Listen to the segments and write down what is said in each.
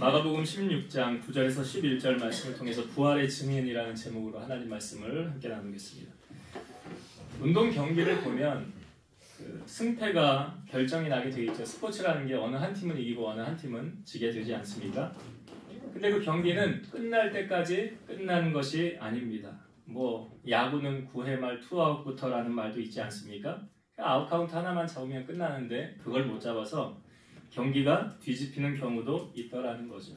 마가복음 16장 9절에서 11절 말씀을 통해서 부활의 증인이라는 제목으로 하나님 말씀을 함께 나누겠습니다. 운동 경기를 보면 그 승패가 결정이 나게 되어 있죠. 스포츠라는 게 어느 한 팀은 이기고 어느 한 팀은 지게 되지 않습니까? 근데 그 경기는 끝날 때까지 끝나는 것이 아닙니다. 뭐 야구는 9회 말 투아웃부터라는 말도 있지 않습니까? 아웃카운트 하나만 잡으면 끝나는데 그걸 못 잡아서 경기가 뒤집히는 경우도 있더라는 거죠.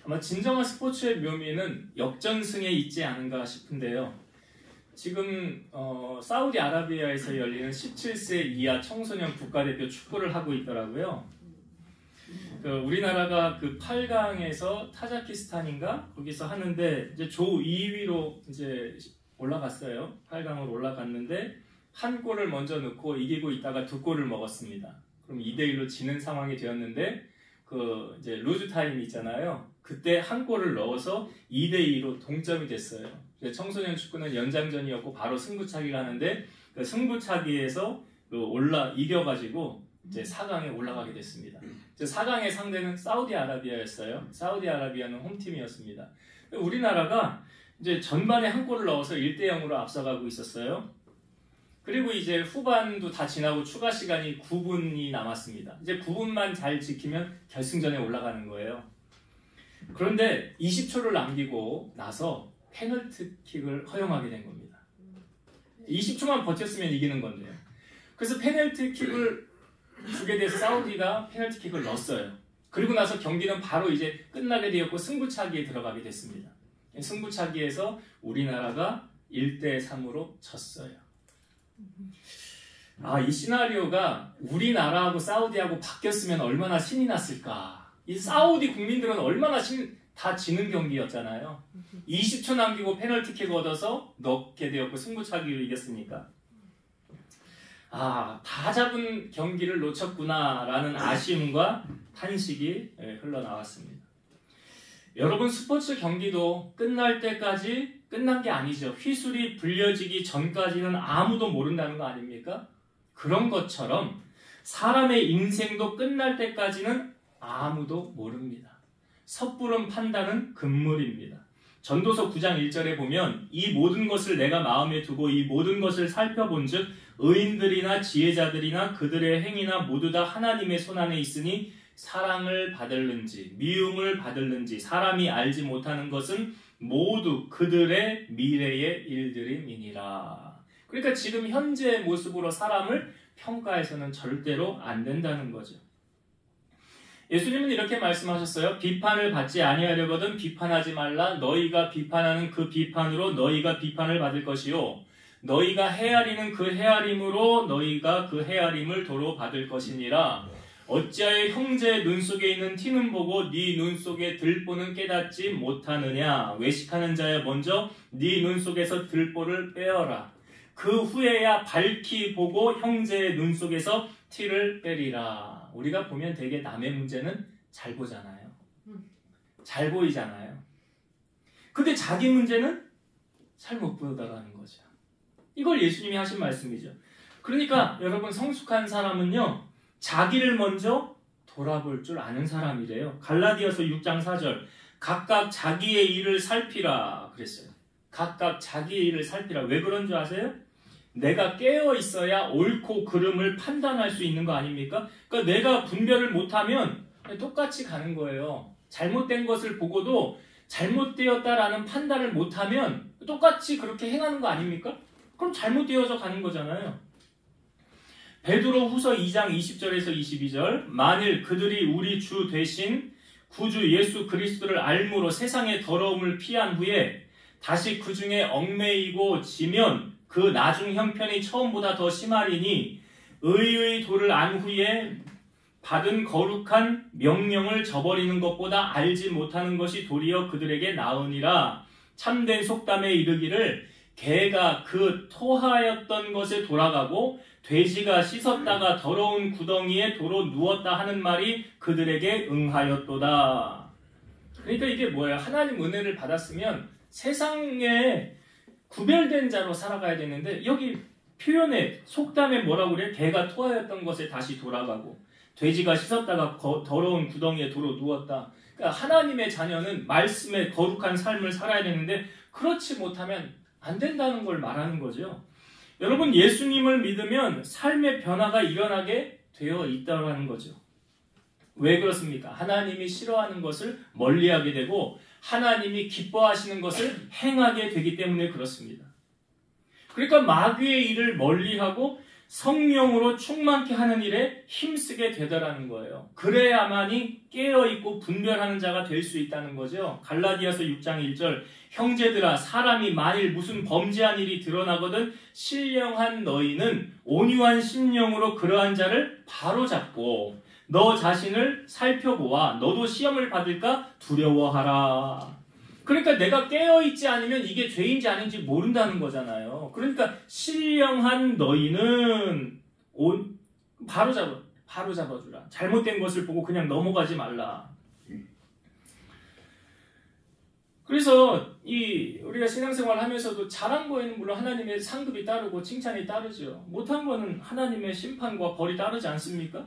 아마 진정한 스포츠의 묘미는 역전승에 있지 않은가 싶은데요. 지금 사우디아라비아에서 열리는 17세 이하 청소년 국가대표 축구를 하고 있더라고요. 우리나라가 그 8강에서 타자키스탄인가 거기서 하는데 이제 조 2위로 이제 올라갔어요. 8강으로 올라갔는데 한 골을 먼저 넣고 이기고 있다가 두 골을 먹었습니다. 그럼 2대1로 지는 상황이 되었는데 그 이제 루즈 타임이 있잖아요. 그때 한 골을 넣어서 2대2로 동점이 됐어요. 청소년 축구는 연장전이었고 바로 승부차기가 하는데 그 승부차기에서 이겨가지고 이제 4강에 올라가게 됐습니다. 4강의 상대는 사우디아라비아였어요. 사우디아라비아는 홈팀이었습니다. 우리나라가 이제 전반에 한 골을 넣어서 1대0으로 앞서가고 있었어요. 그리고 이제 후반도 다 지나고 추가 시간이 9분이 남았습니다. 이제 9분만 잘 지키면 결승전에 올라가는 거예요. 그런데 20초를 남기고 나서 페널티킥을 허용하게 된 겁니다. 20초만 버텼으면 이기는 건데요. 그래서 페널티킥을 주게 돼서 사우디가 페널티킥을 넣었어요. 그리고 나서 경기는 바로 이제 끝나게 되었고 승부차기에 들어가게 됐습니다. 승부차기에서 우리나라가 1대3으로 졌어요. 이 시나리오가 우리나라하고 사우디하고 바뀌었으면 얼마나 신이 났을까. 이 사우디 국민들은 얼마나 다 지는 경기였잖아요. 20초 남기고 페널티킥 얻어서 넣게 되었고 승부차기로 이겼으니까. 다 잡은 경기를 놓쳤구나라는 아쉬움과 탄식이 흘러나왔습니다. 여러분, 스포츠 경기도 끝날 때까지 끝난 게 아니죠. 휘슬이 불려지기 전까지는 아무도 모른다는 거 아닙니까? 그런 것처럼 사람의 인생도 끝날 때까지는 아무도 모릅니다. 섣부른 판단은 금물입니다. 전도서 9장 1절에 보면 이 모든 것을 내가 마음에 두고 이 모든 것을 살펴본 즉 의인들이나 지혜자들이나 그들의 행위나 모두 다 하나님의 손안에 있으니 사랑을 받을는지 미움을 받을는지 사람이 알지 못하는 것은 모두 그들의 미래의 일들임이니라. 그러니까 지금 현재의 모습으로 사람을 평가해서는 절대로 안 된다는 거죠. 예수님은 이렇게 말씀하셨어요. 비판을 받지 아니하려거든 비판하지 말라. 너희가 비판하는 그 비판으로 너희가 비판을 받을 것이요 너희가 헤아리는 그 헤아림으로 너희가 그 헤아림을 도로 받을 것이니라. 어찌하여 형제의 눈 속에 있는 티는 보고 네 눈 속에 들보는 깨닫지 못하느냐. 외식하는 자여 먼저 네 눈 속에서 들보를 빼어라. 그 후에야 밝히 보고 형제의 눈 속에서 티를 빼리라. 우리가 보면 되게 남의 문제는 잘 보잖아요. 잘 보이잖아요. 근데 자기 문제는 잘 못 보더라는 거죠. 이걸 예수님이 하신 말씀이죠. 그러니까 여러분, 성숙한 사람은요 자기를 먼저 돌아볼 줄 아는 사람이래요. 갈라디아서 6장 4절 각각 자기의 일을 살피라 그랬어요. 각각 자기의 일을 살피라. 왜 그런 줄 아세요? 내가 깨어 있어야 옳고 그름을 판단할 수 있는 거 아닙니까? 그러니까 내가 분별을 못하면 똑같이 가는 거예요. 잘못된 것을 보고도 잘못되었다라는 판단을 못하면 똑같이 그렇게 행하는 거 아닙니까? 그럼 잘못되어져 가는 거잖아요. 베드로 후서 2장 20절에서 22절 만일 그들이 우리 주 되신 구주 예수 그리스도를 알므로 세상의 더러움을 피한 후에 다시 그 중에 얽매이고 지면 그 나중 형편이 처음보다 더 심하리니 의의 도를 안 후에 받은 거룩한 명령을 저버리는 것보다 알지 못하는 것이 도리어 그들에게 나으니라. 참된 속담에 이르기를 개가 그 토하였던 것에 돌아가고 돼지가 씻었다가 더러운 구덩이에 도로 누웠다 하는 말이 그들에게 응하였도다. 그러니까 이게 뭐예요? 하나님 은혜를 받았으면 세상에 구별된 자로 살아가야 되는데 여기 표현에 속담에 뭐라고 그래요? 개가 토하였던 것에 다시 돌아가고 돼지가 씻었다가 더러운 구덩이에 도로 누웠다. 그러니까 하나님의 자녀는 말씀의 거룩한 삶을 살아야 되는데 그렇지 못하면 안 된다는 걸 말하는 거죠. 여러분, 예수님을 믿으면 삶의 변화가 일어나게 되어 있다는 거죠. 왜 그렇습니까? 하나님이 싫어하는 것을 멀리하게 되고 하나님이 기뻐하시는 것을 행하게 되기 때문에 그렇습니다. 그러니까 마귀의 일을 멀리하고 성령으로 충만케 하는 일에 힘쓰게 되더라는 거예요. 그래야만이 깨어있고 분별하는 자가 될 수 있다는 거죠. 갈라디아서 6장 1절 형제들아 사람이 만일 무슨 범죄한 일이 드러나거든 신령한 너희는 온유한 심령으로 그러한 자를 바로잡고 너 자신을 살펴보아 너도 시험을 받을까 두려워하라. 그러니까 내가 깨어있지 않으면 이게 죄인지 아닌지 모른다는 거잖아요. 그러니까 신령한 너희는 바로잡아주라. 잘못된 것을 보고 그냥 넘어가지 말라. 그래서 우리가 신앙생활 하면서도 잘한 거에는 물론 하나님의 상급이 따르고 칭찬이 따르죠. 못한 거는 하나님의 심판과 벌이 따르지 않습니까?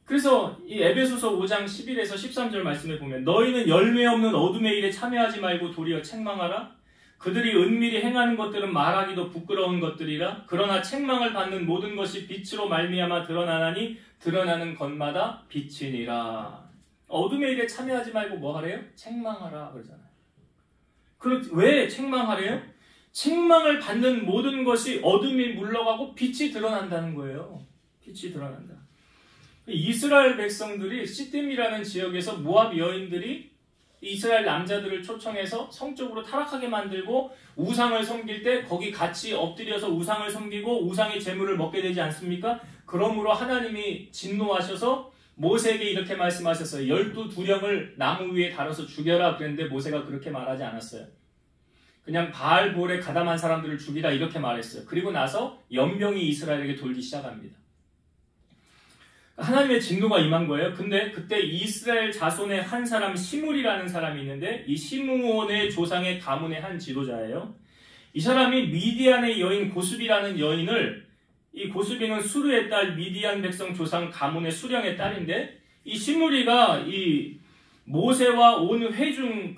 그래서 이 에베소서 5장 11에서 13절 말씀에 보면 너희는 열매 없는 어둠의 일에 참여하지 말고 도리어 책망하라. 그들이 은밀히 행하는 것들은 말하기도 부끄러운 것들이라. 그러나 책망을 받는 모든 것이 빛으로 말미암아 드러나나니 드러나는 것마다 빛이니라. 어둠의 일에 참여하지 말고 뭐 하래요? 책망하라 그러잖아요. 왜 책망하래요? 책망을 받는 모든 것이 어둠이 물러가고 빛이 드러난다는 거예요. 빛이 드러난다. 이스라엘 백성들이 시딤이라는 지역에서 모압 여인들이 이스라엘 남자들을 초청해서 성적으로 타락하게 만들고 우상을 섬길 때 거기 같이 엎드려서 우상을 섬기고 우상의 제물을 먹게 되지 않습니까? 그러므로 하나님이 진노하셔서 모세에게 이렇게 말씀하셨어요. 12두령을 나무 위에 달아서 죽여라 그랬는데 모세가 그렇게 말하지 않았어요. 그냥 바알볼에 가담한 사람들을 죽이라 이렇게 말했어요. 그리고 나서 연병이 이스라엘에게 돌기 시작합니다. 하나님의 진노가 임한 거예요. 근데 그때 이스라엘 자손의 한 사람 시므리라는 사람이 있는데 이 시므온의 조상의 가문의 한 지도자예요. 이 사람이 미디안의 여인 고수비라는 여인을 이 고수비는 수르의 딸 미디안 백성 조상 가문의 수령의 딸인데 이 시므리가 이 모세와 온 회중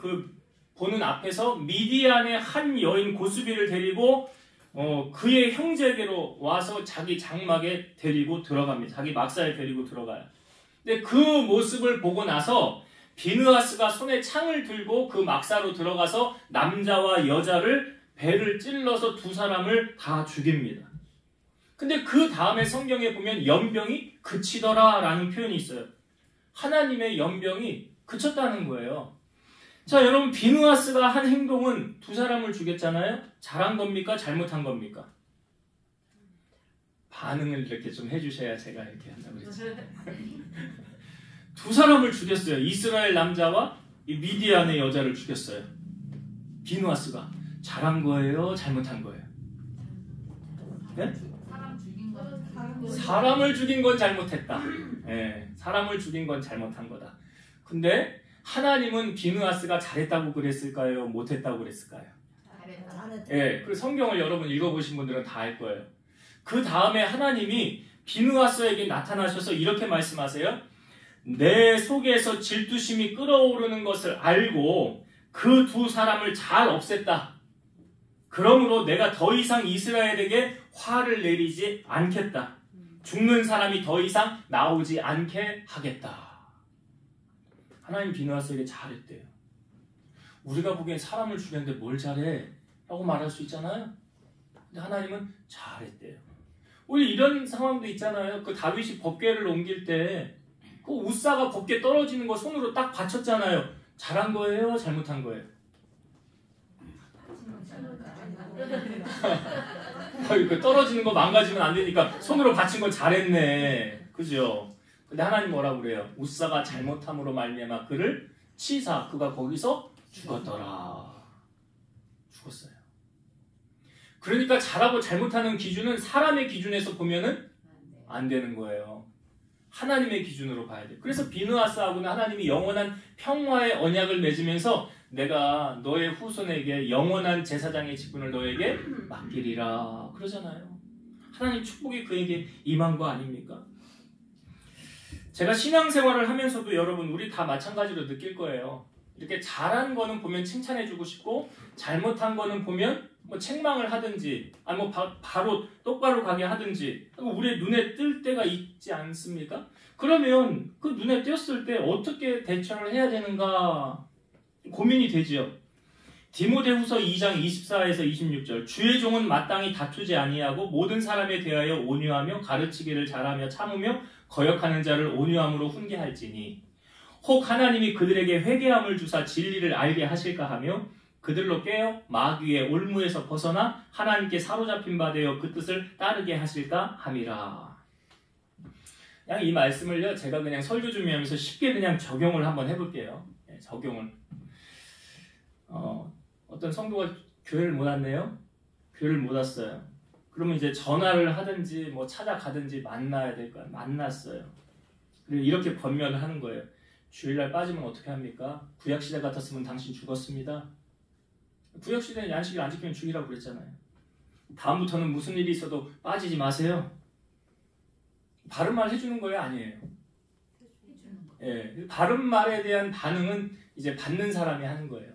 보는 앞에서 미디안의 한 여인 고수비를 데리고 그의 형제에게로 와서 자기 장막에 데리고 들어갑니다. 자기 막사에 데리고 들어가요. 근데 그 모습을 보고 나서 비느하스가 손에 창을 들고 그 막사로 들어가서 남자와 여자를 배를 찔러서 두 사람을 다 죽입니다. 근데 그 다음에 성경에 보면 연병이 그치더라 라는 표현이 있어요. 하나님의 연병이 그쳤다는 거예요. 자, 여러분, 비느하스가 한 행동은 두 사람을 죽였잖아요. 잘한 겁니까? 잘못한 겁니까? 반응을 이렇게 좀 해주셔야 제가 이렇게 한다고 그랬죠. 두 사람을 죽였어요. 이스라엘 남자와 이 미디안의 여자를 죽였어요. 비느하스가 잘한 거예요? 잘못한 거예요? 네? 사람을 죽인 건 잘못했다. 네, 사람을 죽인 건 잘못한 거다. 근데 하나님은 비느하스가 잘했다고 그랬을까요? 못했다고 그랬을까요? 잘했다. 예, 그 성경을 여러분 읽어보신 분들은 다 알 거예요. 그 다음에 하나님이 비느하스에게 나타나셔서 이렇게 말씀하세요. 내 속에서 질투심이 끓어오르는 것을 알고 그 두 사람을 잘 없앴다. 그러므로 내가 더 이상 이스라엘에게 화를 내리지 않겠다. 죽는 사람이 더 이상 나오지 않게 하겠다. 하나님 비느하스에게 잘했대요. 우리가 보기엔 사람을 죽였는데 뭘 잘해? 라고 말할 수 있잖아요. 근데 하나님은 잘했대요. 우리 이런 상황도 있잖아요. 그 다윗이 법궤를 옮길 때 그 우사가 법궤 떨어지는 거 손으로 딱 받쳤잖아요. 잘한 거예요? 잘못한 거예요? 그 떨어지는 거 망가지면 안 되니까 손으로 받친 건 잘했네. 그죠? 근데 하나님 뭐라고 그래요? 우사가 잘못함으로 말미암아 그를 치사, 그가 거기서 죽었더라. 죽었어요. 그러니까 잘하고 잘못하는 기준은 사람의 기준에서 보면은 안 되는 거예요. 하나님의 기준으로 봐야 돼요. 그래서 비느하스하고는 하나님이 영원한 평화의 언약을 맺으면서 내가 너의 후손에게 영원한 제사장의 직분을 너에게 맡기리라 그러잖아요. 하나님 축복이 그에게 임한 거 아닙니까? 제가 신앙생활을 하면서도 여러분 우리 다 마찬가지로 느낄 거예요. 이렇게 잘한 거는 보면 칭찬해주고 싶고 잘못한 거는 보면 뭐 책망을 하든지 아니 뭐 바로 똑바로 가게 하든지 우리의 눈에 뜰 때가 있지 않습니까? 그러면 그 눈에 띄었을 때 어떻게 대처를 해야 되는가 고민이 되지요. 디모데후서 2장 24에서 26절 주의 종은 마땅히 다투지 아니하고 모든 사람에 대하여 온유하며 가르치기를 잘하며 참으며 거역하는 자를 온유함으로 훈계할지니 혹 하나님이 그들에게 회개함을 주사 진리를 알게 하실까 하며 그들로 깨어 마귀의 올무에서 벗어나 하나님께 사로잡힌 바 되어 그 뜻을 따르게 하실까 함이라. 그냥 이 말씀을요 제가 그냥 설교 준비하면서 쉽게 그냥 적용을 한번 해볼게요. 적용을. 어떤 성도가 교회를 못 왔네요. 교회를 못 왔어요. 그러면 이제 전화를 하든지 뭐 찾아가든지 만나야 될 거야. 만났어요. 그리고 이렇게 권면을 하는 거예요. 주일날 빠지면 어떻게 합니까? 구약시대 같았으면 당신 죽었습니다. 구약시대는 안식일 안 지키면 죽이라고 그랬잖아요. 다음부터는 무슨 일이 있어도 빠지지 마세요. 바른 말 해주는 거예요? 아니에요? 예, 바른 말에 대한 반응은 이제 받는 사람이 하는 거예요.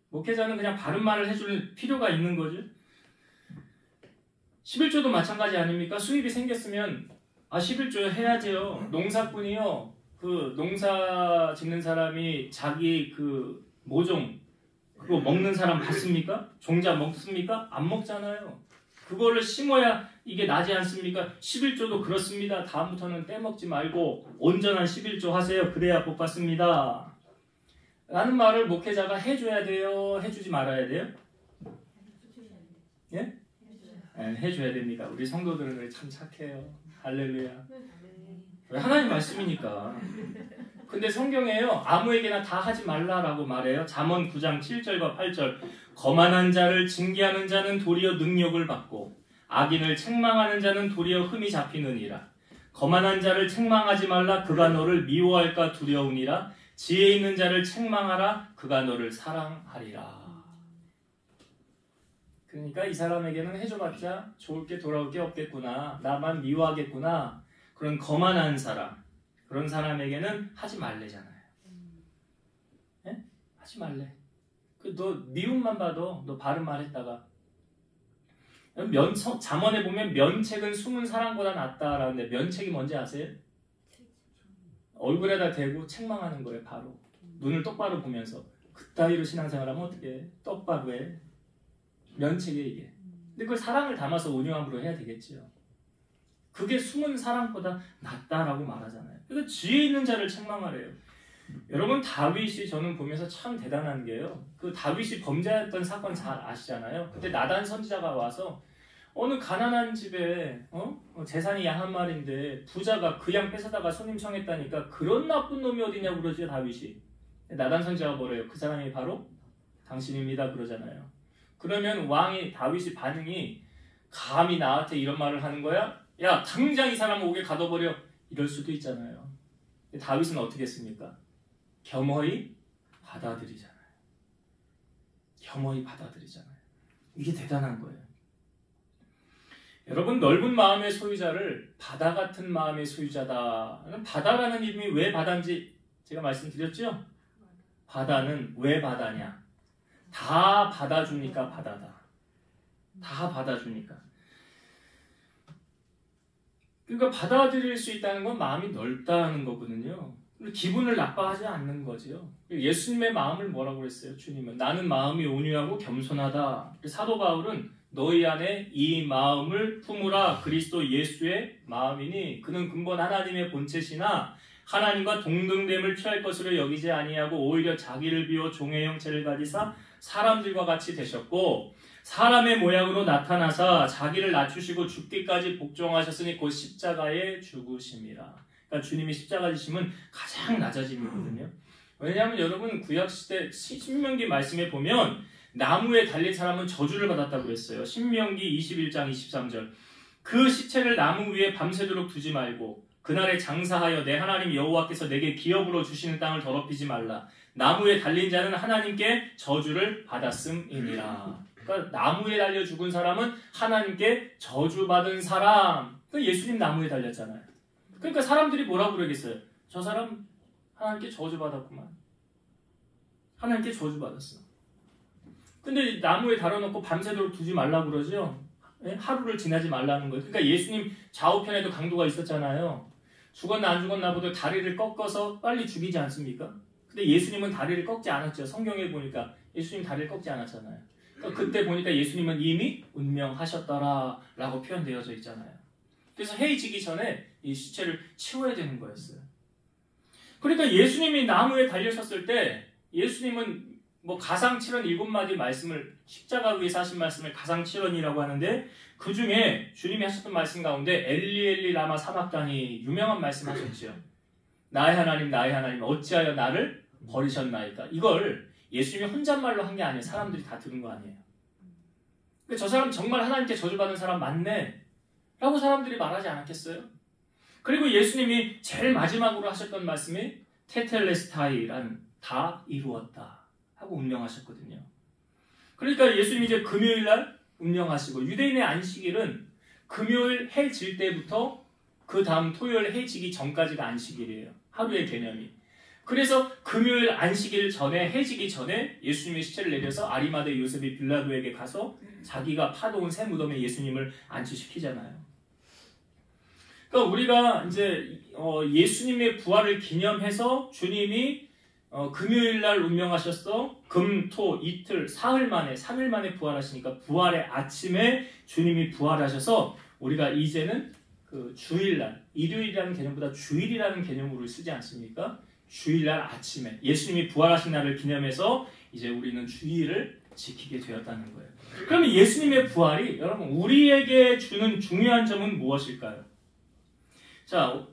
목회자는 그냥 바른 말을 해줄 필요가 있는 거죠. 11조도 마찬가지 아닙니까? 수입이 생겼으면 11조 해야죠. 농사꾼이요. 그 농사 짓는 사람이 자기 그 모종 그거 먹는 사람 봤습니까? 종자 먹습니까? 안 먹잖아요. 그거를 심어야 이게 나지 않습니까? 11조도 그렇습니다. 다음부터는 떼먹지 말고 온전한 11조 하세요. 그래야 복 받습니다. 라는 말을 목회자가 해줘야 돼요? 해주지 말아야 돼요? 예? 네, 해줘야 됩니다. 우리 성도들은 참 착해요. 할렐루야. 하나님 말씀이니까. 근데 성경에요. 아무에게나 다 하지 말라라고 말해요. 잠언 9장 7절과 8절. 거만한 자를 징계하는 자는 도리어 능력을 받고 악인을 책망하는 자는 도리어 흠이 잡히느니라. 거만한 자를 책망하지 말라. 그가 너를 미워할까 두려우니라. 지혜 있는 자를 책망하라. 그가 너를 사랑하리라. 그러니까 이 사람에게는 해줘봤자 좋을 게 돌아올 게 없겠구나. 나만 미워하겠구나. 그런 거만한 사람. 그런 사람에게는 하지 말래잖아요. 예? 하지 말래. 너 미움만 봐도 너 바른 말 했다가 잠언에 보면 면책은 숨은 사랑보다 낫다라는데 면책이 뭔지 아세요? 얼굴에다 대고 책망하는 거예요. 바로 눈을 똑바로 보면서 그따위로 신앙생활하면 어떻게 해? 똑바로 해. 면책이 이게. 근데 그걸 사랑을 담아서 온유함으로 해야 되겠지요. 그게 숨은 사랑보다 낫다라고 말하잖아요. 그러니까 지혜 있는 자를 책망하래요. 여러분 다윗이 저는 보면서 참 대단한 게요. 그 다윗이 범죄했던 사건 잘 아시잖아요. 그때 나단 선지자가 와서 어느 가난한 집에 재산이 양 한 마리인데 부자가 그 양 뺏어다가 손님 청했다니까 그런 나쁜 놈이 어디냐고 그러죠 다윗이. 나단 선지자가 뭐래요? 그 사람이 바로 당신입니다 그러잖아요. 그러면 왕이 다윗이 반응이 감히 나한테 이런 말을 하는 거야? 야 당장 이 사람 옥에 가둬버려 이럴 수도 있잖아요. 다윗은 어떻게 했습니까? 겸허히 받아들이잖아요. 겸허히 받아들이잖아요. 이게 대단한 거예요. 여러분 넓은 마음의 소유자를 바다 같은 마음의 소유자다. 바다라는 이름이 왜 바다인지 제가 말씀드렸죠? 바다는 왜 바다냐? 다 받아주니까 바다다. 다 받아주니까. 그러니까 받아들일 수 있다는 건 마음이 넓다는 거거든요. 기분을 나빠하지 않는 거죠. 예수님의 마음을 뭐라고 그랬어요? 주님은 나는 마음이 온유하고 겸손하다. 사도 바울은 너희 안에 이 마음을 품으라. 그리스도 예수의 마음이니 그는 근본 하나님의 본체시나 하나님과 동등됨을 취할 것으로 여기지 아니하고 오히려 자기를 비워 종의 형체를 가지사 사람들과 같이 되셨고 사람의 모양으로 나타나사 자기를 낮추시고 죽기까지 복종하셨으니 곧 십자가에 죽으심이라. 그러니까 주님이 십자가 지심은 가장 낮아짐이거든요. 왜냐하면 여러분 구약시대 신명기 말씀에 보면 나무에 달린 사람은 저주를 받았다고 했어요. 신명기 21장 23절. 그 시체를 나무 위에 밤새도록 두지 말고 그날에 장사하여 내 하나님 여호와께서 내게 기업으로 주시는 땅을 더럽히지 말라. 나무에 달린 자는 하나님께 저주를 받았음이니라. 그러니까 나무에 달려 죽은 사람은 하나님께 저주받은 사람. 그러니까 예수님 나무에 달렸잖아요. 그러니까 사람들이 뭐라고 그러겠어요? 저 사람 하나님께 저주받았구만. 하나님께 저주받았어. 근데 나무에 달아놓고 밤새도록 두지 말라고 그러죠? 하루를 지나지 말라는 거예요. 그러니까 예수님 좌우편에도 강도가 있었잖아요. 죽었나 안 죽었나 보다 다리를 꺾어서 빨리 죽이지 않습니까? 근데 예수님은 다리를 꺾지 않았죠. 성경에 보니까 예수님 다리를 꺾지 않았잖아요. 그러니까 그때 보니까 예수님은 이미 운명하셨더라 라고 표현되어져 있잖아요. 그래서 해이 지기 전에 이 시체를 치워야 되는 거였어요. 그러니까 예수님이 나무에 달려섰을 때 예수님은 뭐 가상칠언 7마디 말씀을 십자가 위에서 하신 말씀을 가상칠언이라고 하는데 그 중에 주님이 하셨던 말씀 가운데 엘리 엘리 라마 사박다니 유명한 말씀 하셨죠. 나의 하나님 어찌하여 나를 버리셨나이까. 이걸 예수님이 혼잣말로 한 게 아니에요. 사람들이 다 들은 거 아니에요. 근데 저 사람 정말 하나님께 저주받은 사람 맞네 라고 사람들이 말하지 않았겠어요? 그리고 예수님이 제일 마지막으로 하셨던 말씀이 테텔레스타이라는 다 이루었다 하고 운명하셨거든요. 그러니까 예수님이 이제 금요일날 운명하시고 유대인의 안식일은 금요일 해 질 때부터 그 다음 토요일 해 지기 전까지가 안식일이에요. 하루의 개념이. 그래서 금요일 안식일 전에 해 지기 전에 예수님의 시체를 내려서 아리마대 요셉이 빌라도에게 가서 자기가 파놓은 새 무덤에 예수님을 안치시키잖아요. 그러니까 우리가 이제 예수님의 부활을 기념해서 주님이 금요일 날 운명하셨어. 금, 토, 이틀, 사흘 만에 3일 만에 부활하시니까 부활의 아침에 주님이 부활하셔서 우리가 이제는 그 주일날, 일요일이라는 개념보다 주일이라는 개념으로 쓰지 않습니까? 주일날 아침에 예수님이 부활하신 날을 기념해서 이제 우리는 주일을 지키게 되었다는 거예요. 그러면 예수님의 부활이 여러분 우리에게 주는 중요한 점은 무엇일까요? 자,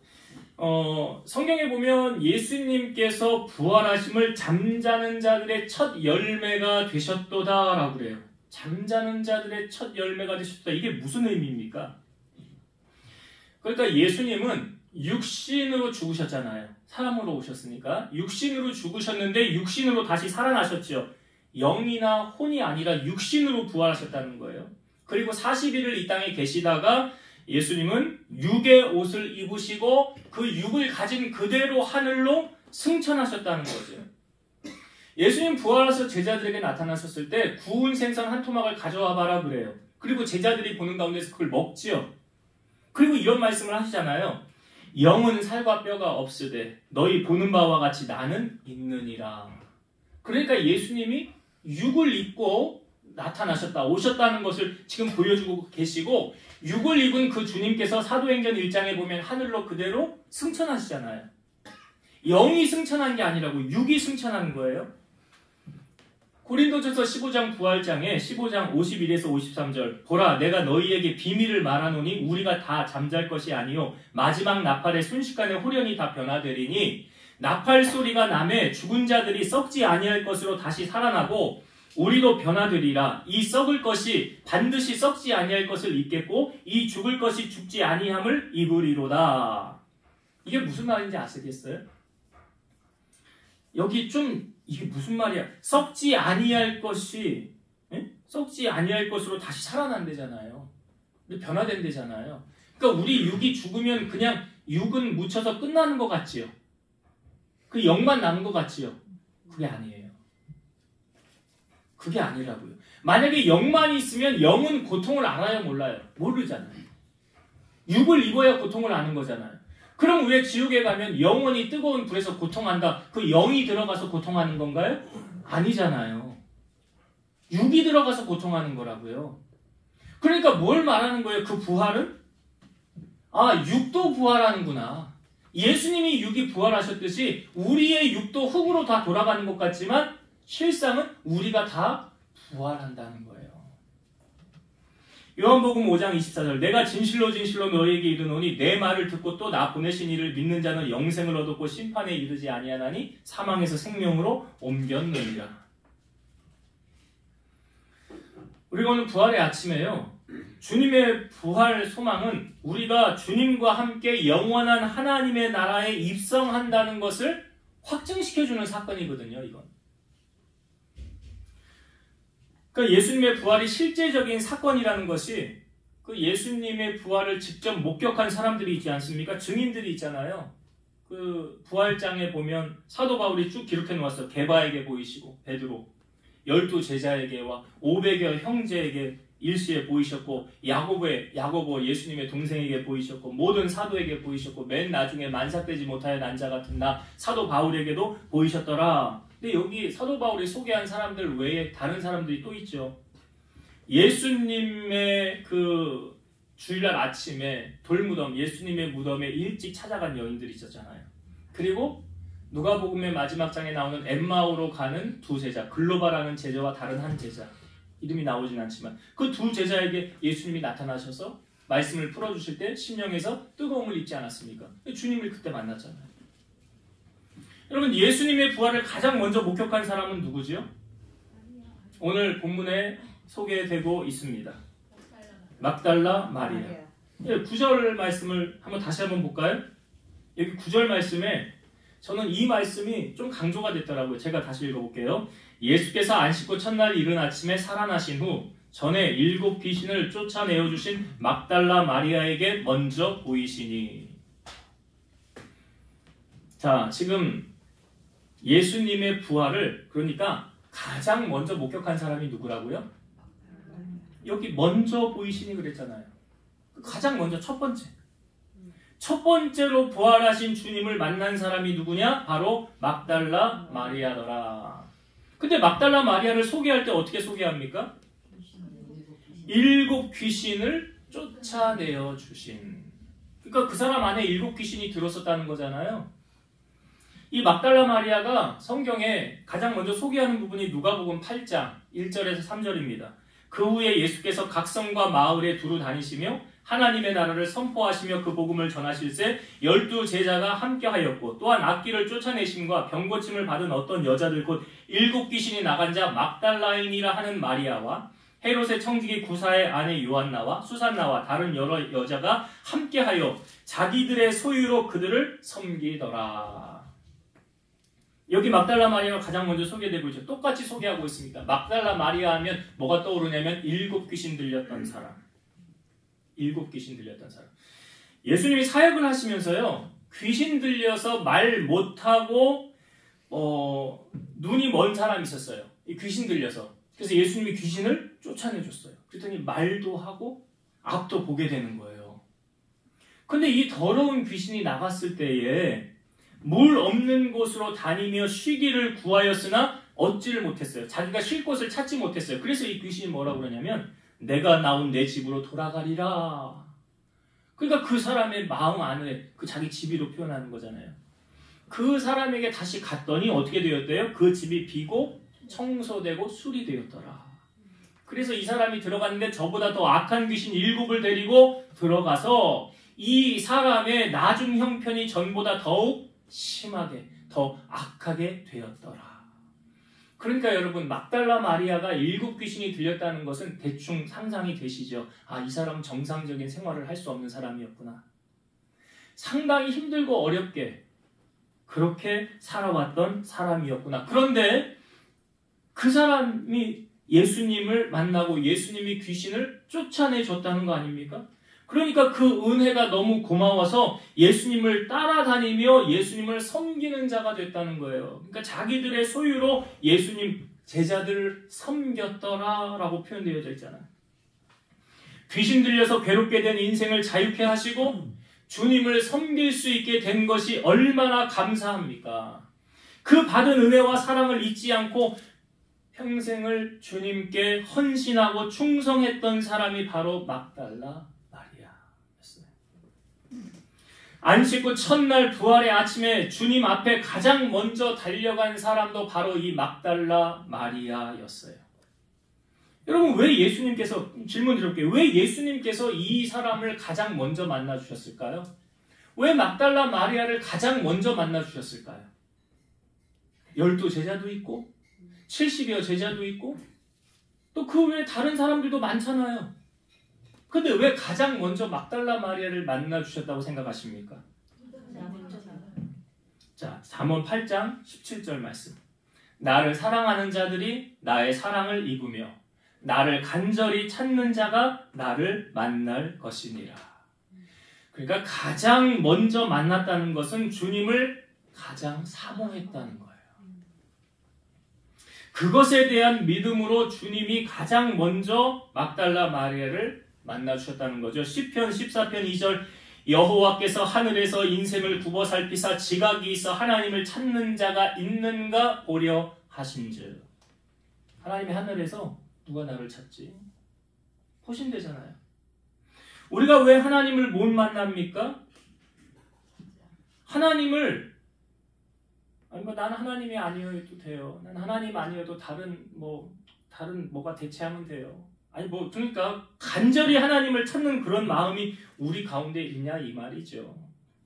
성경에 보면 예수님께서 부활하심을 잠자는 자들의 첫 열매가 되셨도다 라고 그래요. 잠자는 자들의 첫 열매가 되셨다. 이게 무슨 의미입니까? 그러니까 예수님은 육신으로 죽으셨잖아요. 사람으로 오셨으니까. 육신으로 죽으셨는데 육신으로 다시 살아나셨죠. 영이나 혼이 아니라 육신으로 부활하셨다는 거예요. 그리고 40일을 이 땅에 계시다가 예수님은 육의 옷을 입으시고 그 육을 가진 그대로 하늘로 승천하셨다는 거죠. 예수님 부활해서 제자들에게 나타나셨을 때 구운 생선 한 토막을 가져와 봐라 그래요. 그리고 제자들이 보는 가운데서 그걸 먹지요. 그리고 이런 말씀을 하시잖아요. 영은 살과 뼈가 없으되 너희 보는 바와 같이 나는 있느니라. 그러니까 예수님이 육을 입고 나타나셨다, 오셨다는 것을 지금 보여주고 계시고 육을 입은 그 주님께서 사도행전 1장에 보면 하늘로 그대로 승천하시잖아요. 영이 승천한 게 아니라고 육이 승천하는 거예요. 고린도전서 15장 부활장에 15장 51에서 53절 보라 내가 너희에게 비밀을 말하노니 우리가 다 잠잘 것이 아니요 마지막 나팔에 순식간에 호련히 다 변화되리니 나팔 소리가 나매 죽은 자들이 썩지 아니할 것으로 다시 살아나고 우리도 변화되리라. 이 썩을 것이 반드시 썩지 아니할 것을 입겠고 이 죽을 것이 죽지 아니함을 입으리로다. 이게 무슨 말인지 아시겠어요? 여기 좀 이게 무슨 말이야? 썩지 아니할 것이 썩지 아니할 것으로 다시 살아난대잖아요. 변화된대잖아요. 그러니까 우리 육이 죽으면 그냥 육은 묻혀서 끝나는 것 같지요. 그 영만 남은 것 같지요. 그게 아니에요. 그게 아니라고요. 만약에 영만 있으면 영은 고통을 알아요, 몰라요? 모르잖아요. 육을 입어야 고통을 아는 거잖아요. 그럼 왜 지옥에 가면 영원히 뜨거운 불에서 고통한다. 그 영이 들어가서 고통하는 건가요? 아니잖아요. 육이 들어가서 고통하는 거라고요. 그러니까 뭘 말하는 거예요? 그 부활은? 아, 육도 부활하는구나. 예수님이 육이 부활하셨듯이 우리의 육도 흙으로 다 돌아가는 것 같지만 실상은 우리가 다 부활한다는 거예요. 요한복음 5장 24절 내가 진실로 너희에게 이르노니 내 말을 듣고 또 나 보내신 이를 믿는 자는 영생을 얻었고 심판에 이르지 아니하나니 사망에서 생명으로 옮겼느니라. 우리가 오늘 부활의 아침에요. 주님의 부활 소망은 우리가 주님과 함께 영원한 하나님의 나라에 입성한다는 것을 확증시켜주는 사건이거든요. 이건. 그러니까 예수님의 부활이 실제적인 사건이라는 것이 그 그 예수님의 부활을 직접 목격한 사람들이 있지 않습니까? 증인들이 있잖아요. 그 부활장에 보면 사도 바울이 쭉 기록해 놓았어요. 게바에게 보이시고 베드로, 12 제자에게와 500여 형제에게 일시에 보이셨고, 야고보 예수님의 동생에게 보이셨고, 모든 사도에게 보이셨고, 맨 나중에 만삭되지 못하여 난 자 같은 나 사도 바울에게도 보이셨더라. 근데 여기 사도 바울이 소개한 사람들 외에 다른 사람들이 또 있죠. 예수님의 그 주일날 아침에 돌무덤, 예수님의 무덤에 일찍 찾아간 여인들이 있었잖아요. 그리고 누가복음의 마지막 장에 나오는 엠마오로 가는 두 제자, 글로바라는 제자와 다른 한 제자, 이름이 나오진 않지만 그 두 제자에게 예수님이 나타나셔서 말씀을 풀어주실 때 심령에서 뜨거움을 입지 않았습니까? 주님을 그때 만났잖아요. 여러분, 예수님의 부활을 가장 먼저 목격한 사람은 누구지요? 오늘 본문에 소개되고 있습니다. 막달라 마리아. 9절 말씀을 다시 한번 볼까요? 여기 9절 말씀에 저는 이 말씀이 좀 강조가 됐더라고요. 제가 다시 읽어볼게요. 예수께서 안 씻고 첫날 이른 아침에 살아나신 후 전에 7 귀신을 쫓아내어 주신 막달라 마리아에게 먼저 보이시니. 자, 지금 예수님의 부활을 그러니까 가장 먼저 목격한 사람이 누구라고요? 여기 먼저 보이시니 그랬잖아요. 가장 먼저 첫 번째로 부활하신 주님을 만난 사람이 누구냐? 바로 막달라 마리아더라. 근데 막달라 마리아를 소개할 때 어떻게 소개합니까? 7 귀신을 쫓아내어 주신. 그러니까 그 사람 안에 7 귀신이 들었었다는 거잖아요. 이 막달라 마리아가 성경에 가장 먼저 소개하는 부분이 누가복음 8장 1절에서 3절입니다. 그 후에 예수께서 각 성과 마을에 두루 다니시며 하나님의 나라를 선포하시며 그 복음을 전하실세 12 제자가 함께하였고, 또한 악귀를 쫓아내심과 병고침을 받은 어떤 여자들 곧 7 귀신이 나간 자 막달라인이라 하는 마리아와 헤롯의 청지기 구사의 아내 요한나와 수산나와 다른 여러 여자가 함께하여 자기들의 소유로 그들을 섬기더라. 여기 막달라 마리아가 가장 먼저 소개되고 있죠. 똑같이 소개하고 있습니다. 막달라 마리아 하면 뭐가 떠오르냐면 7 귀신 들렸던 사람. 7 귀신 들렸던 사람. 예수님이 사역을 하시면서요, 귀신 들려서 말 못하고 눈이 먼 사람이 있었어요. 이 귀신 들려서. 그래서 예수님이 귀신을 쫓아내줬어요. 그랬더니 말도 하고 앞도 보게 되는 거예요. 근데 이 더러운 귀신이 나갔을 때에 물 없는 곳으로 다니며 쉬기를 구하였으나 얻지를 못했어요. 자기가 쉴 곳을 찾지 못했어요. 그래서 이 귀신이 뭐라고 그러냐면 내가 나온 내 집으로 돌아가리라. 그러니까 그 사람의 마음 안에 그 자기 집이로 표현하는 거잖아요. 그 사람에게 다시 갔더니 어떻게 되었대요? 그 집이 비고 청소되고 수리되었더라. 그래서 이 사람이 들어갔는데 저보다 더 악한 귀신 7을 데리고 들어가서 이 사람의 나중 형편이 전보다 더욱 심하게 더 악하게 되었더라. 그러니까 여러분, 막달라 마리아가 7 귀신이 들렸다는 것은 대충 상상이 되시죠? 아, 이 사람은 정상적인 생활을 할 수 없는 사람이었구나. 상당히 힘들고 어렵게 그렇게 살아왔던 사람이었구나. 그런데 그 사람이 예수님을 만나고 예수님이 귀신을 쫓아내줬다는 거 아닙니까? 그러니까 그 은혜가 너무 고마워서 예수님을 따라다니며 예수님을 섬기는 자가 됐다는 거예요. 그러니까 자기들의 소유로 예수님 제자들을 섬겼더라 라고 표현되어져 있잖아요. 귀신 들려서 괴롭게 된 인생을 자유케 하시고 주님을 섬길 수 있게 된 것이 얼마나 감사합니까? 그 받은 은혜와 사랑을 잊지 않고 평생을 주님께 헌신하고 충성했던 사람이 바로 막달라 마리아였어요. 안 씻고 첫날 부활의 아침에 주님 앞에 가장 먼저 달려간 사람도 바로 이 막달라 마리아였어요. 여러분, 왜 예수님께서, 질문 드릴게요. 왜 예수님께서 이 사람을 가장 먼저 만나주셨을까요? 왜 막달라 마리아를 가장 먼저 만나주셨을까요? 12 제자도 있고 70여 제자도 있고 또 그 외에 다른 사람들도 많잖아요. 근데 왜 가장 먼저 막달라 마리아를 만나주셨다고 생각하십니까? 자, 잠언 8장 17절 말씀. 나를 사랑하는 자들이 나의 사랑을 입으며 나를 간절히 찾는 자가 나를 만날 것이니라. 그러니까 가장 먼저 만났다는 것은 주님을 가장 사모했다는 거예요. 그것에 대한 믿음으로 주님이 가장 먼저 막달라 마리아를 만나 주셨다는 거죠. 시편 14편 2절 여호와께서 하늘에서 인생을 굽어 살피사 지각이 있어 하나님을 찾는 자가 있는가 보려 하신즉. 하나님이 하늘에서 누가 나를 찾지? 보신대잖아요. 우리가 왜 하나님을 못 만납니까? 하나님을 난 하나님이 아니어도 돼요. 난 하나님 아니어도 다른 뭐가 대체하면 돼요. 그러니까 간절히 하나님을 찾는 그런 마음이 우리 가운데 있냐 이 말이죠.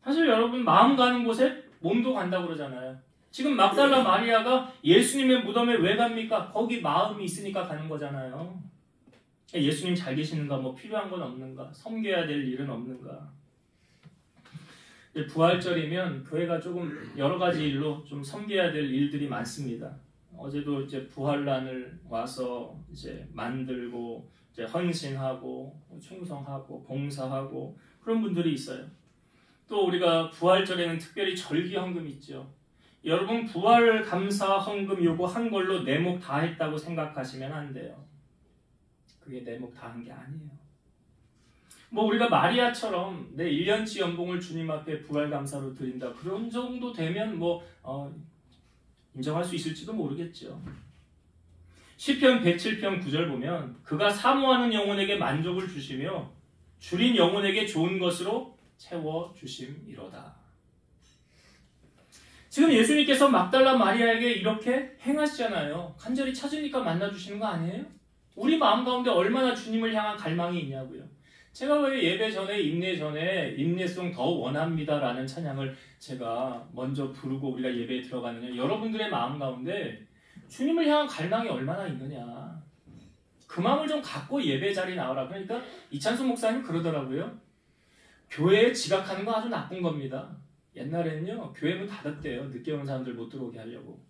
사실 여러분 마음 가는 곳에 몸도 간다고 그러잖아요. 지금 막달라 마리아가 예수님의 무덤에 왜 갑니까? 거기 마음이 있으니까 가는 거잖아요. 예수님 잘 계시는가? 뭐 필요한 건 없는가? 섬겨야 될 일은 없는가? 부활절이면 교회가 조금 여러 가지 일로 좀 섬겨야 될 일들이 많습니다. 어제도 이제 부활란을 와서 이제 만들고 이제 헌신하고 충성하고 봉사하고 그런 분들이 있어요. 또 우리가 부활절에는 특별히 절기헌금 있죠. 여러분 부활 감사 헌금 요거 한 걸로 내 목 다 했다고 생각하시면 안 돼요. 그게 내 목 다 한 게 아니에요. 우리가 마리아처럼 내 1년치 연봉을 주님 앞에 부활 감사로 드린다. 그런 정도 되면 인정할 수 있을지도 모르겠죠. 시편 107편 9절 보면 그가 사모하는 영혼에게 만족을 주시며 줄인 영혼에게 좋은 것으로 채워주심이로다. 지금 예수님께서 막달라 마리아에게 이렇게 행하시잖아요. 간절히 찾으니까 만나주시는 거 아니에요? 우리 마음 가운데 얼마나 주님을 향한 갈망이 있냐고요. 제가 왜 예배 전에 임례송 더 원합니다라는 찬양을 제가 먼저 부르고 우리가 예배에 들어가느냐. 여러분들의 마음 가운데 주님을 향한 갈망이 얼마나 있느냐. 그 마음을 좀 갖고 예배 자리에 나오라. 그러니까 이찬수 목사님 그러더라고요. 교회에 지각하는 거 아주 나쁜 겁니다. 옛날에는요. 교회 문 닫았대요. 늦게 오는 사람들 못 들어오게 하려고.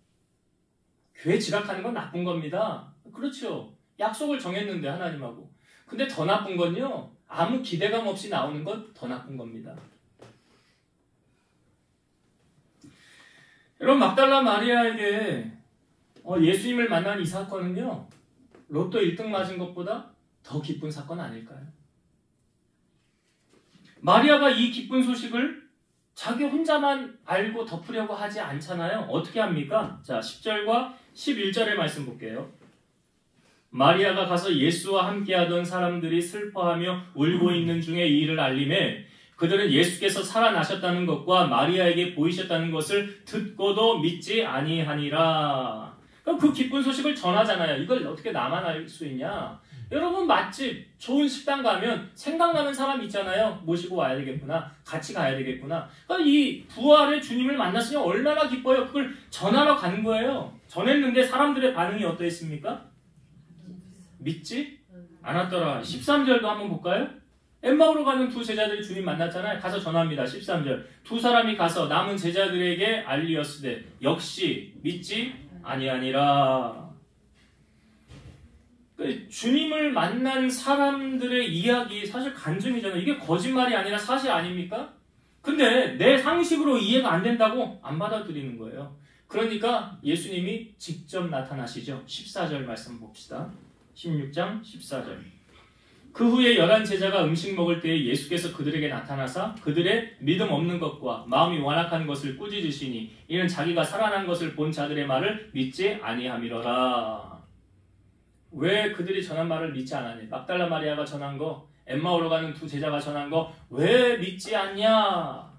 교회 지각하는 건 나쁜 겁니다. 그렇죠. 약속을 정했는데 하나님하고. 근데 더 나쁜 건요. 아무 기대감 없이 나오는 건 더 나쁜 겁니다. 여러분 막달라 마리아에게 예수님을 만난 이 사건은요. 로또 1등 맞은 것보다 더 기쁜 사건 아닐까요? 마리아가 이 기쁜 소식을 자기 혼자만 알고 덮으려고 하지 않잖아요. 어떻게 합니까? 자, 10절과 11절의 말씀 볼게요. 마리아가 가서 예수와 함께하던 사람들이 슬퍼하며 울고 있는 중에 이 일을 알림해 그들은 예수께서 살아나셨다는 것과 마리아에게 보이셨다는 것을 듣고도 믿지 아니하니라. 그 기쁜 소식을 전하잖아요. 이걸 어떻게 나만 알 수 있냐? 여러분 맛집, 좋은 식당 가면 생각나는 사람 있잖아요. 모시고 와야 되겠구나. 같이 가야 되겠구나. 그러니까 이 부활의 주님을 만났으면 얼마나 기뻐요. 그걸 전하러 가는 거예요. 전했는데 사람들의 반응이 어떠했습니까? 믿지 않았더라. 13절도 한번 볼까요? 엠마오로 가는 두 제자들이 주님 만났잖아요. 가서 전합니다. 13절. 두 사람이 가서 남은 제자들에게 알리었으되 역시 믿지 아니하니라. 주님을 만난 사람들의 이야기 사실 간증이잖아요. 이게 거짓말이 아니라 사실 아닙니까? 근데 내 상식으로 이해가 안 된다고 안 받아들이는 거예요. 그러니까 예수님이 직접 나타나시죠. 14절 말씀 봅시다. 16장 14절. 그 후에 11제자가 음식 먹을 때에 예수께서 그들에게 나타나사 그들의 믿음 없는 것과 마음이 완악한 것을 꾸짖으시니 이는 자기가 살아난 것을 본 자들의 말을 믿지 아니함이로라. 왜 그들이 전한 말을 믿지 않았니? 막달라 마리아가 전한 거, 엠마오로 가는 두 제자가 전한 거 왜 믿지 않냐?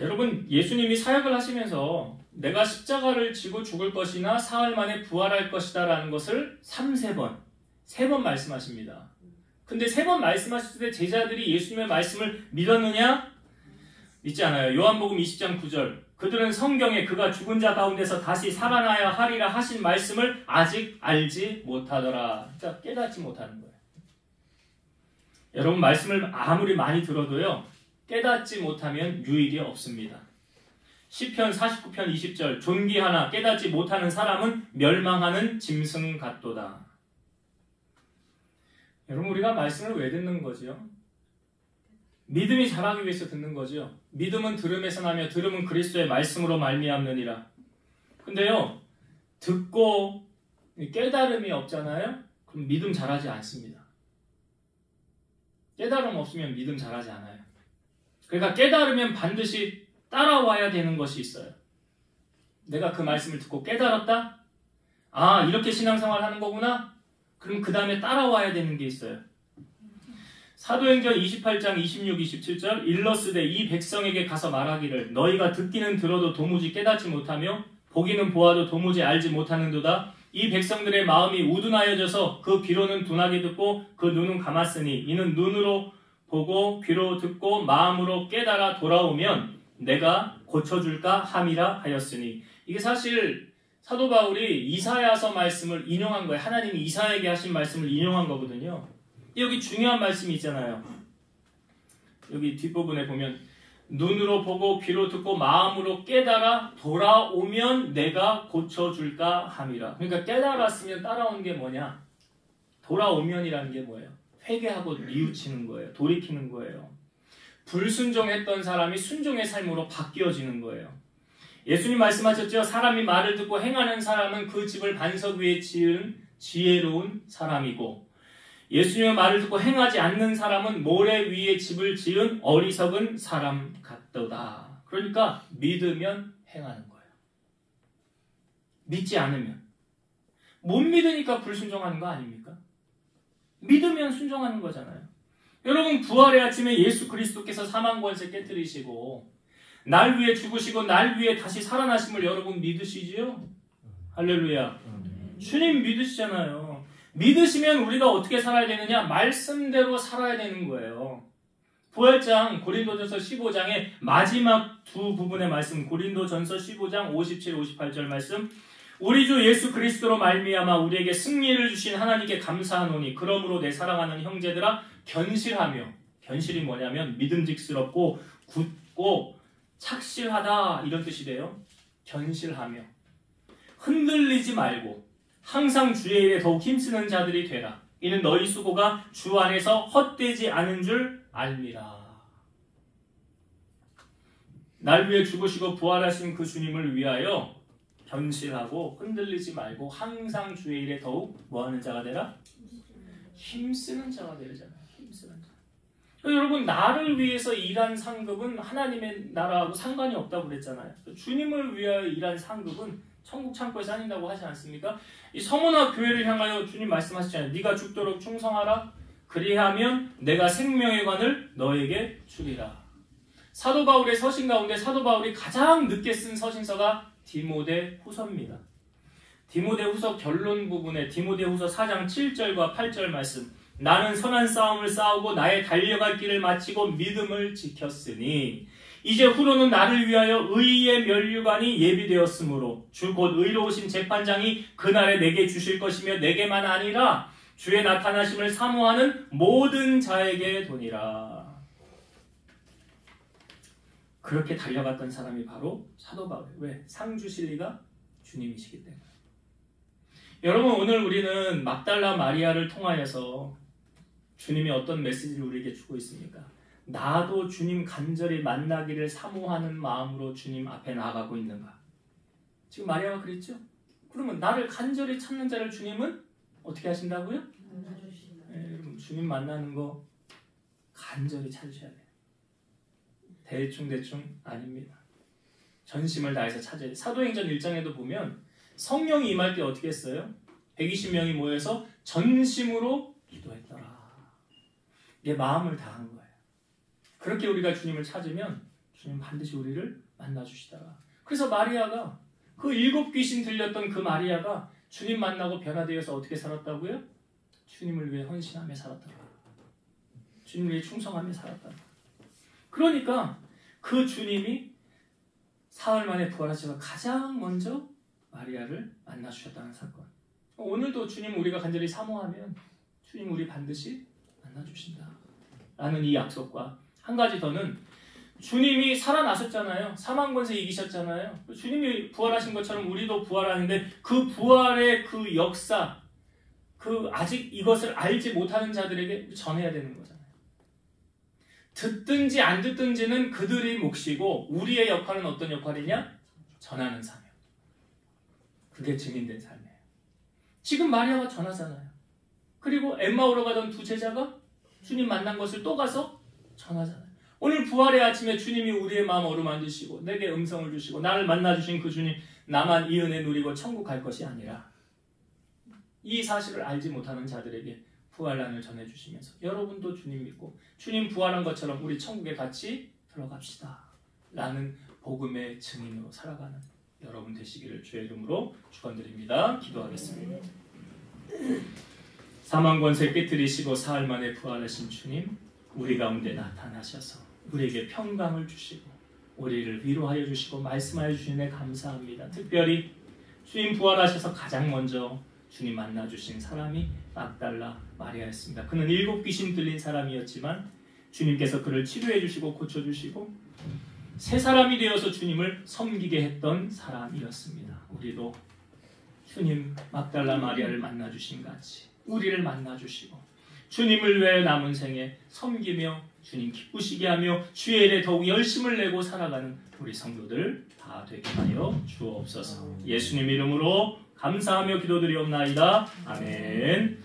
여러분 예수님이 사역을 하시면서 내가 십자가를 지고 죽을 것이나 사흘 만에 부활할 것이다 라는 것을 3번 말씀하십니다. 근데 3번 말씀하실 때 제자들이 예수님의 말씀을 믿었느냐? 믿지 않아요. 요한복음 20장 9절. 그들은 성경에 그가 죽은 자 가운데서 다시 살아나야 하리라 하신 말씀을 아직 알지 못하더라. 그러니까 깨닫지 못하는 거예요. 여러분 말씀을 아무리 많이 들어도요. 깨닫지 못하면 유익이 없습니다. 시편 49편 20절 존귀하나 깨닫지 못하는 사람은 멸망하는 짐승 같도다. 여러분 우리가 말씀을 왜 듣는 거죠? 믿음이 자라기 위해서 듣는 거죠. 믿음은 들음에서 나며 들음은 그리스도의 말씀으로 말미암느니라. 근데요 듣고 깨달음이 없잖아요? 그럼 믿음 자라지 않습니다. 깨달음 없으면 믿음 자라지 않아요. 그러니까 깨달으면 반드시 따라와야 되는 것이 있어요. 내가 그 말씀을 듣고 깨달았다? 아, 이렇게 신앙생활 하는 거구나? 그럼 그 다음에 따라와야 되는 게 있어요. 사도행전 28장 26, 27절 일러스되 이 백성에게 가서 말하기를 너희가 듣기는 들어도 도무지 깨닫지 못하며 보기는 보아도 도무지 알지 못하는도다. 이 백성들의 마음이 우둔하여져서 그 귀로는 둔하게 듣고 그 눈은 감았으니 이는 눈으로 보고 귀로 듣고 마음으로 깨달아 돌아오면 내가 고쳐줄까 함이라 하였으니. 이게 사실 사도 바울이 이사야서 말씀을 인용한 거예요. 하나님이 이사야에게 하신 말씀을 인용한 거거든요. 여기 중요한 말씀이 있잖아요. 여기 뒷부분에 보면 눈으로 보고 귀로 듣고 마음으로 깨달아 돌아오면 내가 고쳐줄까 함이라. 그러니까 깨달았으면 따라오는 게 뭐냐? 돌아오면이라는 게 뭐예요? 회개하고 뉘우치는 거예요. 돌이키는 거예요. 불순종했던 사람이 순종의 삶으로 바뀌어지는 거예요. 예수님 말씀하셨죠? 사람이 말을 듣고 행하는 사람은 그 집을 반석 위에 지은 지혜로운 사람이고 예수님의 말을 듣고 행하지 않는 사람은 모래 위에 집을 지은 어리석은 사람 같도다. 그러니까 믿으면 행하는 거예요. 믿지 않으면. 못 믿으니까 불순종하는 거 아닙니까? 믿으면 순종하는 거잖아요. 여러분 부활의 아침에 예수 그리스도께서 사망 권세 깨뜨리시고 날 위해 죽으시고 날 위해 다시 살아나심을 여러분 믿으시지요? 할렐루야. 주님 믿으시잖아요. 믿으시면 우리가 어떻게 살아야 되느냐? 말씀대로 살아야 되는 거예요. 부활장 고린도전서 15장의 마지막 두 부분의 말씀 고린도전서 15장 57, 58절 말씀 우리 주 예수 그리스도로 말미암아 우리에게 승리를 주신 하나님께 감사하노니 그러므로 내 사랑하는 형제들아 견실하며 견실이 뭐냐면 믿음직스럽고 굳고 착실하다 이런 뜻이 돼요. 견실하며 흔들리지 말고 항상 주의 일에 더욱 힘쓰는 자들이 되라. 이는 너희 수고가 주 안에서 헛되지 않은 줄 알미라. 날 위해 죽으시고 부활하신 그 주님을 위하여 견실하고 흔들리지 말고 항상 주의 일에 더욱 뭐하는 자가 되라? 힘쓰는 자가 되잖아요. 힘쓰는 자. 여러분 나를 위해서 일한 상급은 하나님의 나라하고 상관이 없다고 그랬잖아요. 주님을 위하여 일한 상급은 천국 창고에 쌓인다고 하지 않습니까? 이 성원아 교회를 향하여 주님 말씀하시잖아요. 네가 죽도록 충성하라. 그리하면 내가 생명의 관을 너에게 주리라. 사도 바울의 서신 가운데 사도 바울이 가장 늦게 쓴 서신서가 디모데 후서입니다. 디모데 후서 결론 부분에 디모데 후서 4장 7절과 8절 말씀 나는 선한 싸움을 싸우고 나의 달려갈 길을 마치고 믿음을 지켰으니 이제 후로는 나를 위하여 의의 면류관이 예비되었으므로 주 곧 의로우신 재판장이 그날에 내게 주실 것이며 내게만 아니라 주의 나타나심을 사모하는 모든 자에게 도니라. 그렇게 달려갔던 사람이 바로 사도 바울. 왜? 상 주실 리가 주님이시기 때문에. 여러분 오늘 우리는 막달라 마리아를 통하여서 주님이 어떤 메시지를 우리에게 주고 있습니까? 나도 주님 간절히 만나기를 사모하는 마음으로 주님 앞에 나아가고 있는가? 지금 마리아가 그랬죠? 그러면 나를 간절히 찾는 자를 주님은 어떻게 하신다고요? 네, 여러분 주님 만나는 거 간절히 찾으셔야 돼요. 대충 아닙니다. 전심을 다해서 찾아야 돼요. 사도행전 1장에도 보면 성령이 임할 때 어떻게 했어요? 120명이 모여서 전심으로 기도했더라. 내 마음을 다한 거예요. 그렇게 우리가 주님을 찾으면 주님 반드시 우리를 만나주시더라. 그래서 마리아가 그 7 귀신 들렸던 그 마리아가 주님 만나고 변화되어서 어떻게 살았다고요? 주님을 위해 헌신하며 살았더라. 주님을 위해 충성하며 살았더라. 그러니까 그 주님이 사흘 만에 부활하셔서 가장 먼저 마리아를 만나주셨다는 사건. 오늘도 주님 우리가 간절히 사모하면 주님 우리 반드시 만나주신다 라는 이 약속과 한 가지 더는 주님이 살아나셨잖아요. 사망권세 이기셨잖아요. 주님이 부활하신 것처럼 우리도 부활하는데 그 부활의 그 역사, 그 아직 이것을 알지 못하는 자들에게 전해야 되는 거잖아요. 듣든지 안 듣든지는 그들의 몫이고 우리의 역할은 어떤 역할이냐? 전하는 사명. 그게 증인된 삶이에요. 지금 마리아가 전하잖아요. 그리고 엠마오로 가던 두 제자가 주님 만난 것을 또 가서 전하잖아요. 오늘 부활의 아침에 주님이 우리의 마음 어루만지시고 내게 음성을 주시고 나를 만나주신 그 주님, 나만 이 은혜 누리고 천국 갈 것이 아니라 이 사실을 알지 못하는 자들에게 부활란을 전해주시면서 여러분도 주님 믿고 주님 부활한 것처럼 우리 천국에 같이 들어갑시다 라는 복음의 증인으로 살아가는 여러분 되시기를 주의 이름으로 축원드립니다. 기도하겠습니다. 사망권세 깨뜨리시고 사흘 만에 부활하신 주님, 우리 가운데 나타나셔서 우리에게 평강을 주시고 우리를 위로하여 주시고 말씀하여 주시네 감사합니다. 특별히 주님 부활하셔서 가장 먼저 주님 만나주신 사람이 막달라 마리아였습니다. 그는 7 귀신 들린 사람이었지만 주님께서 그를 치료해 주시고 고쳐주시고 새 사람이 되어서 주님을 섬기게 했던 사람이었습니다. 우리도 주님 막달라 마리아를 만나주신 같이 우리를 만나주시고 주님을 위해 남은 생에 섬기며 주님 기쁘시게 하며 주의 일에 더욱 열심을 내고 살아가는 우리 성도들 다 되게 하여 주옵소서. 예수님 이름으로 감사하며 기도드리옵나이다. 아멘.